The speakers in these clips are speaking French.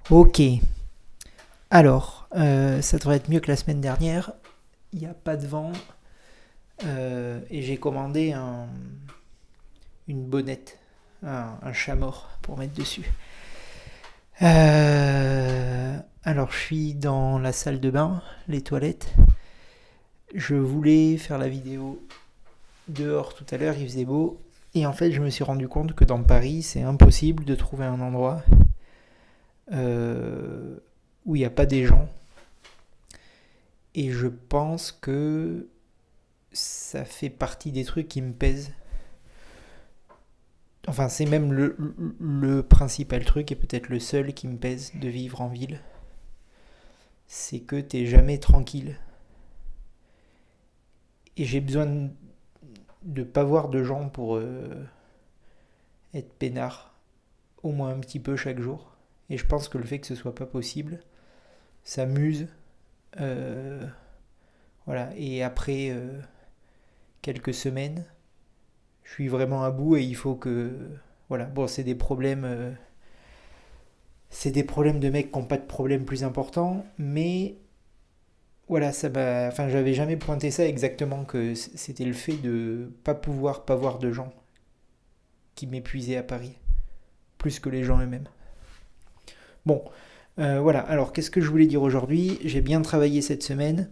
Ok, alors, ça devrait être mieux que la semaine dernière. Il n'y a pas de vent et j'ai commandé une bonnette, un chat mort pour mettre dessus. Alors, je suis dans la salle de bain, les toilettes. Je voulais faire la vidéo dehors tout à l'heure, il faisait beau. Et en fait, je me suis rendu compte que dans Paris, c'est impossible de trouver un endroit euh, où il n'y a pas des gens. Et je pense que ça fait partie des trucs qui me pèsent. Enfin, c'est même le principal truc et peut-être le seul qui me pèse de vivre en ville. C'est que t'es jamais tranquille. Et j'ai besoin de pas voir de gens pour être peinard au moins un petit peu chaque jour. Et je pense que le fait que ce soit pas possible, ça m'use. Euh, voilà. Et après quelques semaines, je suis vraiment à bout et il faut que. Voilà. Bon, c'est des problèmes. C'est des problèmes de mecs qui n'ont pas de problème plus important, mais voilà, ça m'a. Enfin, j'avais jamais pointé ça exactement, que c'était le fait de pas pouvoir pas voir de gens qui m'épuisait à Paris, plus que les gens eux-mêmes. Bon, voilà, alors qu'est-ce que je voulais dire aujourd'hui? J'ai bien travaillé cette semaine.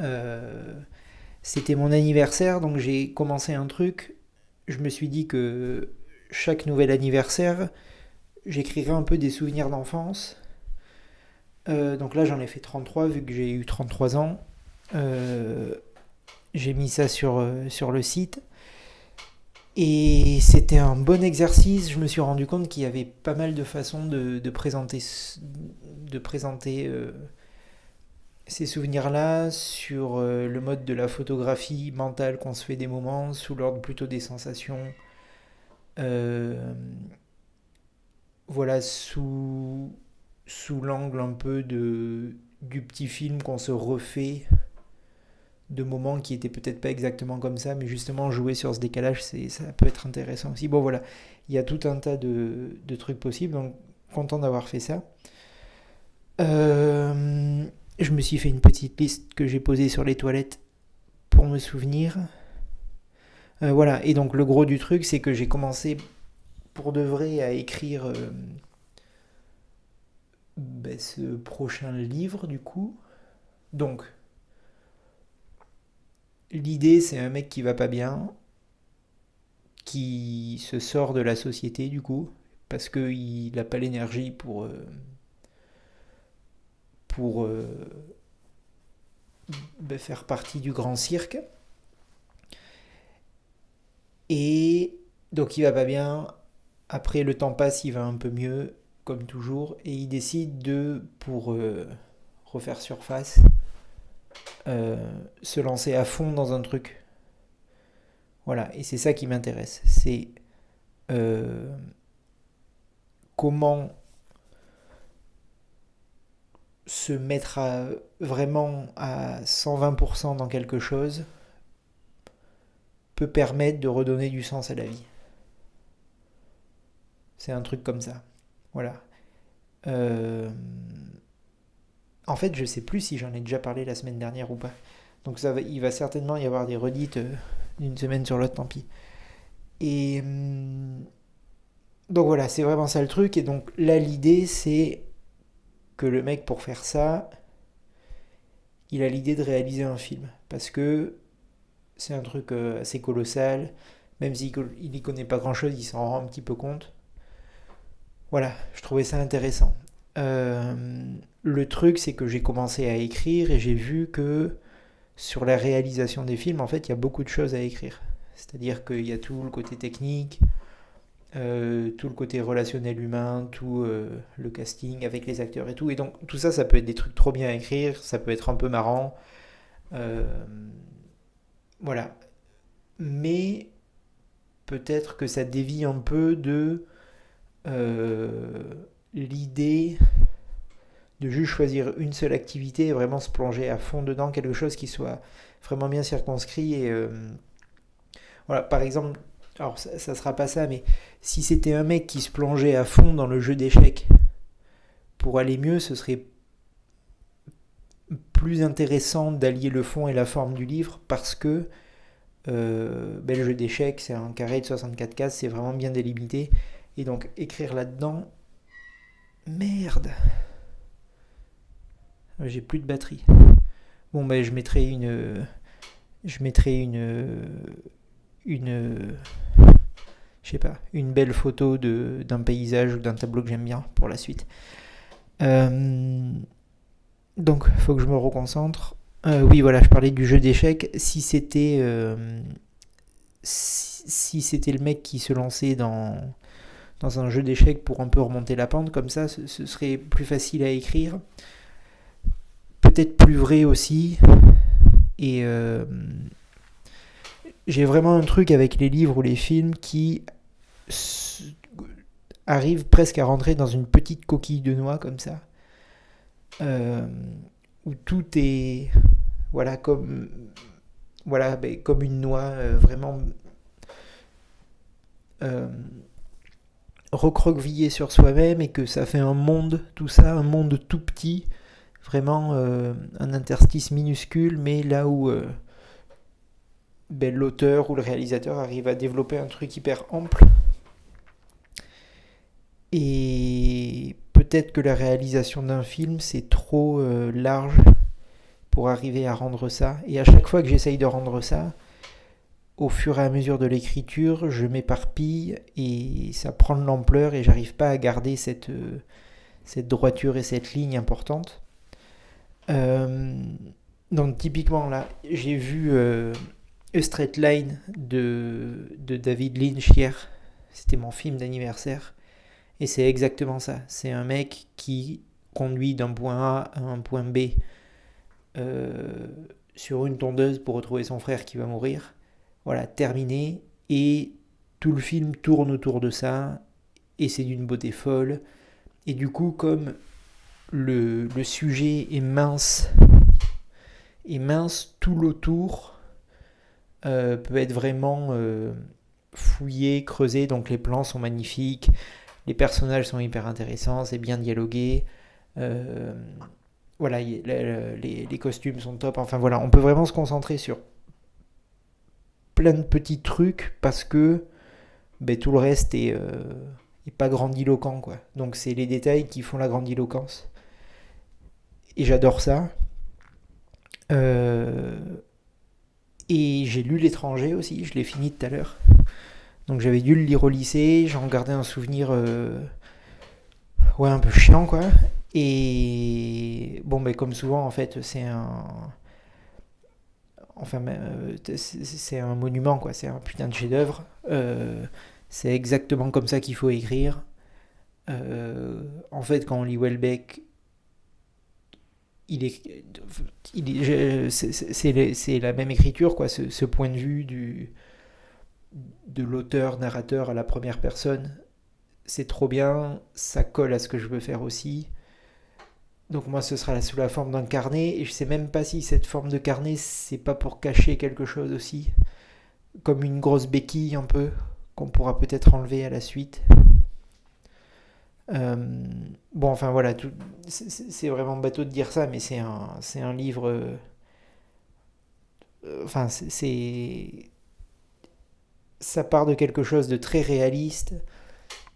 Euh, C'était mon anniversaire, donc j'ai commencé un truc. Je me suis dit que chaque nouvel anniversaire, j'écrirais un peu des souvenirs d'enfance. Donc là, j'en ai fait 33 vu que j'ai eu 33 ans. Euh, j'ai mis ça sur le site. Et c'était un bon exercice. Je me suis rendu compte qu'il y avait pas mal de façons de présenter ces souvenirs-là sur le mode de la photographie mentale qu'on se fait des moments, sous l'ordre plutôt des sensations. Euh, voilà, sous l'angle un peu du petit film qu'on se refait de moments qui étaient peut-être pas exactement comme ça, mais justement jouer sur ce décalage, ça peut être intéressant aussi. Bon voilà, il y a tout un tas de trucs possibles, donc content d'avoir fait ça. Euh, je me suis fait une petite liste que j'ai posée sur les toilettes pour me souvenir. Voilà, et donc le gros du truc, c'est que j'ai commencé pour de vrai à écrire ce prochain livre du coup. Donc, l'idée, c'est un mec qui va pas bien, qui se sort de la société du coup, parce qu'il n'a pas l'énergie pour faire partie du grand cirque. Et donc il va pas bien. Après le temps passe, il va un peu mieux, comme toujours, et il décide pour refaire surface, se lancer à fond dans un truc. Voilà, et c'est ça qui m'intéresse. C'est euh, comment se mettre vraiment à 120% dans quelque chose peut permettre de redonner du sens à la vie. C'est un truc comme ça. Voilà. Euh, En fait, je sais plus si j'en ai déjà parlé la semaine dernière ou pas. Donc il va certainement y avoir des redites d'une semaine sur l'autre, tant pis. Et donc voilà, c'est vraiment ça le truc. Et donc là, l'idée, c'est que le mec, pour faire ça, il a l'idée de réaliser un film. Parce que c'est un truc assez colossal. Même s'il n'y connaît pas grand-chose, il s'en rend un petit peu compte. Voilà, je trouvais ça intéressant. Le truc, c'est que j'ai commencé à écrire et j'ai vu que sur la réalisation des films, en fait, il y a beaucoup de choses à écrire. C'est-à-dire qu'il y a tout le côté technique, tout le côté relationnel humain, tout le casting avec les acteurs et tout. Et donc, tout ça, ça peut être des trucs trop bien à écrire, ça peut être un peu marrant. Euh, voilà. Mais peut-être que ça dévie un peu de euh, l'idée de juste choisir une seule activité et vraiment se plonger à fond dedans, quelque chose qui soit vraiment bien circonscrit. Et voilà, par exemple, alors ça sera pas ça, mais si c'était un mec qui se plongeait à fond dans le jeu d'échecs, pour aller mieux, ce serait plus intéressant d'allier le fond et la forme du livre parce que le jeu d'échecs, c'est un carré de 64 cases, c'est vraiment bien délimité. Et donc écrire là-dedans... Merde. J'ai plus de batterie. Bon, ben je mettrai une... je sais pas, une belle photo d'un paysage ou d'un tableau que j'aime bien pour la suite. Donc, faut que je me reconcentre. Oui, voilà, je parlais du jeu d'échecs. Si c'était le mec qui se lançait dans un jeu d'échecs pour un peu remonter la pente, comme ça, ce serait plus facile à écrire. Peut-être plus vrai aussi. Et j'ai vraiment un truc avec les livres ou les films qui arrivent presque à rentrer dans une petite coquille de noix comme ça. Où tout est comme une noix vraiment recroquevillé sur soi-même et que ça fait un monde, tout ça, un monde tout petit, vraiment un interstice minuscule, mais là où l'auteur ou le réalisateur arrive à développer un truc hyper ample. Et peut-être que la réalisation d'un film, c'est trop large pour arriver à rendre ça. Et à chaque fois que j'essaye de rendre ça, au fur et à mesure de l'écriture, je m'éparpille et ça prend de l'ampleur et j'arrive pas à garder cette droiture et cette ligne importante. Donc typiquement là, j'ai vu A Straight Line de David Lynch hier. C'était mon film d'anniversaire. Et c'est exactement ça. C'est un mec qui conduit d'un point A à un point B sur une tondeuse pour retrouver son frère qui va mourir. Voilà, terminé. Et tout le film tourne autour de ça. Et c'est d'une beauté folle. Et du coup, comme le sujet est mince, tout l'autour peut être vraiment fouillé, creusé. Donc les plans sont magnifiques. Les personnages sont hyper intéressants, c'est bien dialogué. Les costumes sont top. Enfin voilà, on peut vraiment se concentrer sur plein de petits trucs parce que tout le reste est pas grandiloquent, quoi. Donc c'est les détails qui font la grandiloquence. Et j'adore ça. Et j'ai lu L'étranger aussi, je l'ai fini tout à l'heure. Donc j'avais dû le lire au lycée, j'en gardais un souvenir un peu chiant, quoi. Et bon, comme souvent en fait, c'est un monument, quoi. C'est un putain de chef-d'œuvre. C'est exactement comme ça qu'il faut écrire. En fait, quand on lit Houellebecq, c'est la même écriture, quoi. Ce point de vue de l'auteur narrateur à la première personne, c'est trop bien, ça colle à ce que je veux faire aussi. Donc moi ce sera sous la forme d'un carnet et je sais même pas si cette forme de carnet c'est pas pour cacher quelque chose aussi, comme une grosse béquille un peu qu'on pourra peut-être enlever à la suite. Bon, enfin voilà, c'est vraiment bateau de dire ça, mais c'est un livre. Enfin, ça part de quelque chose de très réaliste,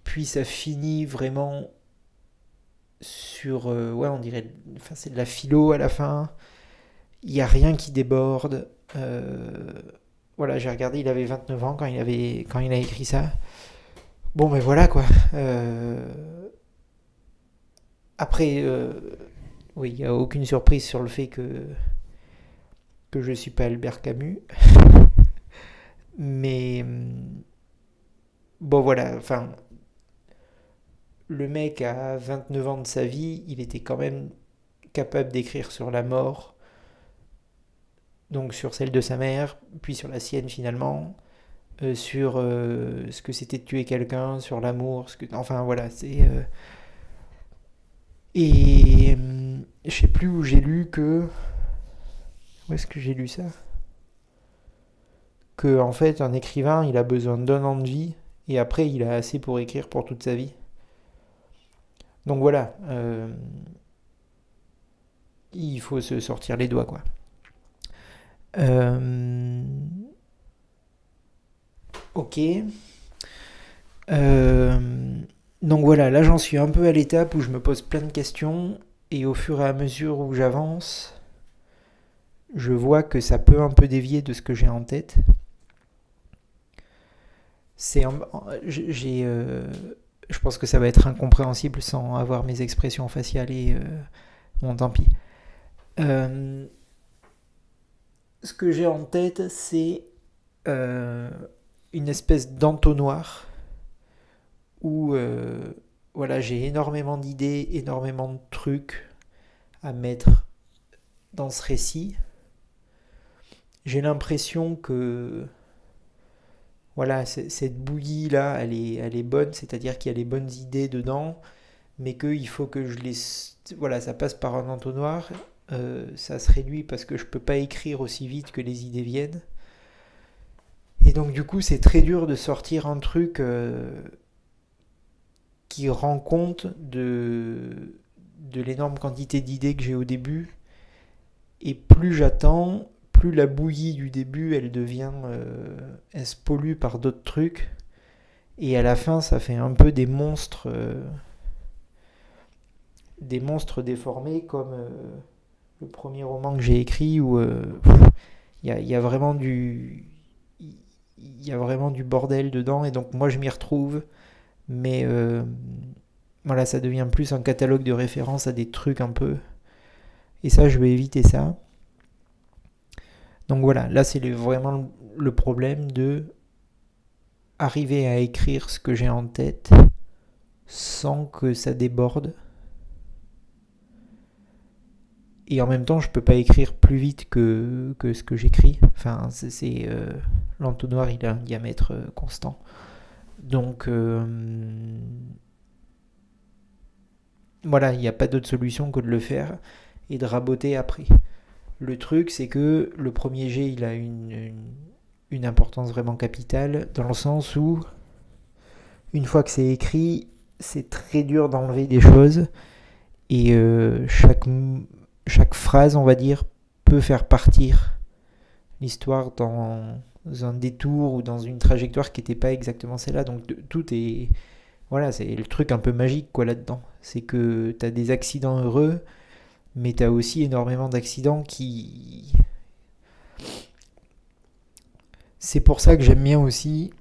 puis ça finit vraiment sur. On dirait. Enfin, c'est de la philo à la fin. Il n'y a rien qui déborde. Voilà, j'ai regardé, il avait 29 ans quand il a écrit ça. Bon, mais voilà quoi. Après, oui, il n'y a aucune surprise sur le fait que je ne suis pas Albert Camus. Mais bon, voilà, enfin, le mec à 29 ans de sa vie, il était quand même capable d'écrire sur la mort, donc sur celle de sa mère, puis sur la sienne finalement, sur ce que c'était de tuer quelqu'un, sur l'amour, enfin voilà, c'est. Et je sais plus où j'ai lu que. Où est-ce que j'ai lu ça? Que en fait, un écrivain, il a besoin d'un an de vie, et après, il a assez pour écrire pour toute sa vie. Donc voilà, il faut se sortir les doigts, quoi. Euh, ok. Euh, donc voilà, là j'en suis un peu à l'étape où je me pose plein de questions et au fur et à mesure où j'avance, je vois que ça peut un peu dévier de ce que j'ai en tête. C'est j'ai je pense que ça va être incompréhensible sans avoir mes expressions faciales et bon tant pis. Euh, Ce que j'ai en tête, c'est euh, une espèce d'entonnoir où voilà, j'ai énormément d'idées, énormément de trucs à mettre dans ce récit. J'ai l'impression que voilà, cette bouillie là, elle est bonne, c'est-à-dire qu'il y a les bonnes idées dedans, mais qu'il faut que je les voilà, ça passe par un entonnoir, ça se réduit parce que je peux pas écrire aussi vite que les idées viennent. Et donc du coup, c'est très dur de sortir un truc qui rend compte de l'énorme quantité d'idées que j'ai au début. Et plus j'attends, plus la bouillie du début, elle devient, elle se pollue par d'autres trucs. Et à la fin, ça fait un peu des monstres déformés comme le premier roman que j'ai écrit où y a vraiment il y a vraiment du bordel dedans et donc moi je m'y retrouve, mais voilà, ça devient plus un catalogue de références à des trucs un peu. Et ça, je vais éviter ça. Donc voilà, là c'est vraiment le problème de arriver à écrire ce que j'ai en tête sans que ça déborde. Et en même temps, je peux pas écrire plus vite que ce que j'écris. Enfin, l'entonnoir, il a un diamètre constant. Donc voilà, il n'y a pas d'autre solution que de le faire et de raboter après. Le truc, c'est que le premier jet, il a une importance vraiment capitale, dans le sens où, une fois que c'est écrit, c'est très dur d'enlever des choses, et chaque phrase, on va dire, peut faire partir l'histoire dans un détour ou dans une trajectoire qui n'était pas exactement celle-là. Donc tout est... Voilà, c'est le truc un peu magique quoi là-dedans. C'est que tu as des accidents heureux, mais tu as aussi énormément d'accidents qui... C'est pour ça que j'aime bien aussi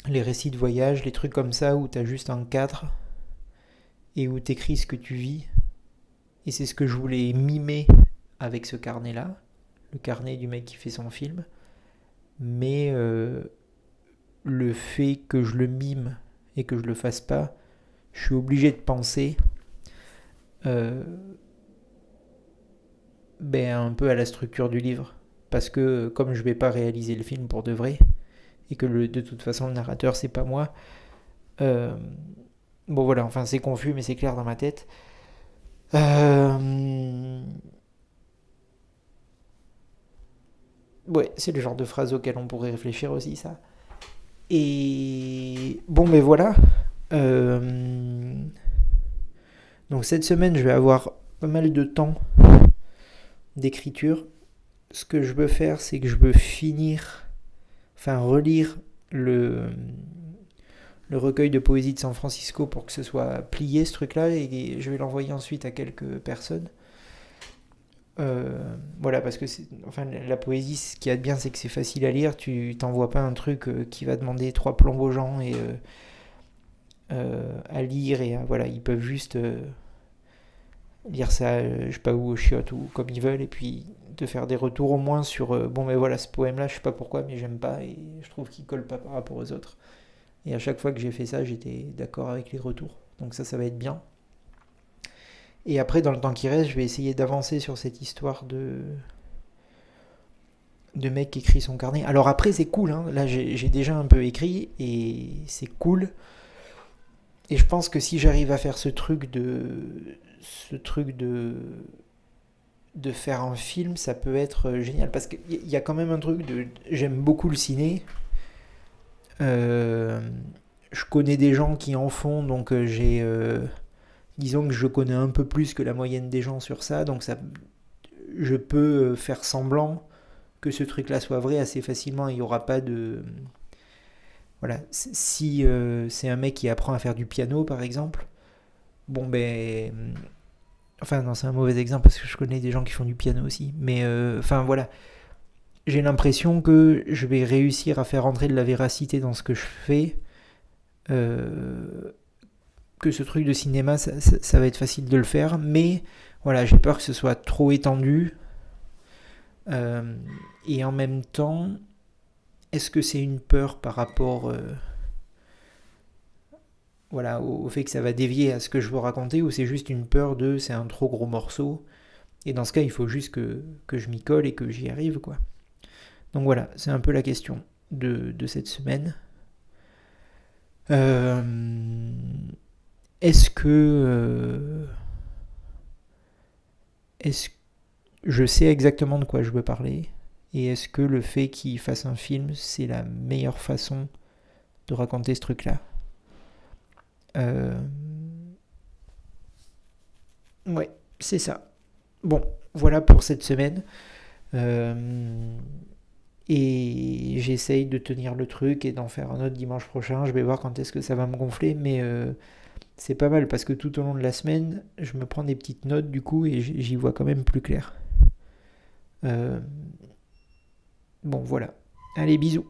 les récits de voyage, les trucs comme ça où tu as juste un cadre et où tu écris ce que tu vis. Et c'est ce que je voulais mimer avec ce carnet-là, le carnet du mec qui fait son film. Mais le fait que je le mime et que je le fasse pas, je suis obligé de penser euh, un peu à la structure du livre. Parce que comme je vais pas réaliser le film pour de vrai, et que de toute façon le narrateur c'est pas moi, euh, bon voilà, enfin c'est confus mais c'est clair dans ma tête. Euh, ouais, c'est le genre de phrase auquel on pourrait réfléchir aussi ça. Et bon mais voilà. Euh, donc cette semaine je vais avoir pas mal de temps d'écriture. Ce que je veux faire c'est que je veux finir, enfin relire le recueil de poésie de San Francisco pour que ce soit plié ce truc là et je vais l'envoyer ensuite à quelques personnes. Voilà, parce que enfin, la poésie, ce qu'il y a de bien, c'est que c'est facile à lire. Tu t'envoies pas un truc qui va demander trois plombs aux gens et à lire et voilà, ils peuvent juste lire ça, je sais pas où, au chiottes ou comme ils veulent et puis te faire des retours au moins sur bon, mais voilà, ce poème-là, je sais pas pourquoi, mais j'aime pas et je trouve qu'il colle pas par rapport aux autres. Et à chaque fois que j'ai fait ça, j'étais d'accord avec les retours. Donc ça va être bien. Et après, dans le temps qui reste, je vais essayer d'avancer sur cette histoire de mec qui écrit son carnet. Alors après, c'est cool, hein. Là j'ai déjà un peu écrit et c'est cool. Et je pense que si j'arrive à faire ce truc de faire un film, ça peut être génial. Parce qu'il y a quand même un truc de... J'aime beaucoup le ciné. Euh, je connais des gens qui en font, donc j'ai disons que je connais un peu plus que la moyenne des gens sur ça, donc ça, je peux faire semblant que ce truc-là soit vrai assez facilement. Il n'y aura pas de... Voilà, si c'est un mec qui apprend à faire du piano, par exemple, bon ben... Enfin non, c'est un mauvais exemple parce que je connais des gens qui font du piano aussi. Mais enfin voilà, j'ai l'impression que je vais réussir à faire entrer de la véracité dans ce que je fais. Que ce truc de cinéma, ça va être facile de le faire. Mais voilà, j'ai peur que ce soit trop étendu. Et en même temps, est-ce que c'est une peur par rapport voilà, au fait que ça va dévier à ce que je veux raconter, ou c'est juste une peur de c'est un trop gros morceau, et dans ce cas il faut juste que je m'y colle et que j'y arrive, quoi. Donc voilà, c'est un peu la question de cette semaine. Est-ce que est-ce je sais exactement de quoi je veux parler, et est-ce que le fait qu'il fasse un film c'est la meilleure façon de raconter ce truc là? Ouais, c'est ça. Bon, voilà pour cette semaine. Et j'essaye de tenir le truc et d'en faire un autre dimanche prochain. Je vais voir quand est-ce que ça va me gonfler, mais c'est pas mal parce que tout au long de la semaine, je me prends des petites notes du coup et j'y vois quand même plus clair. Bon, voilà. Allez, bisous.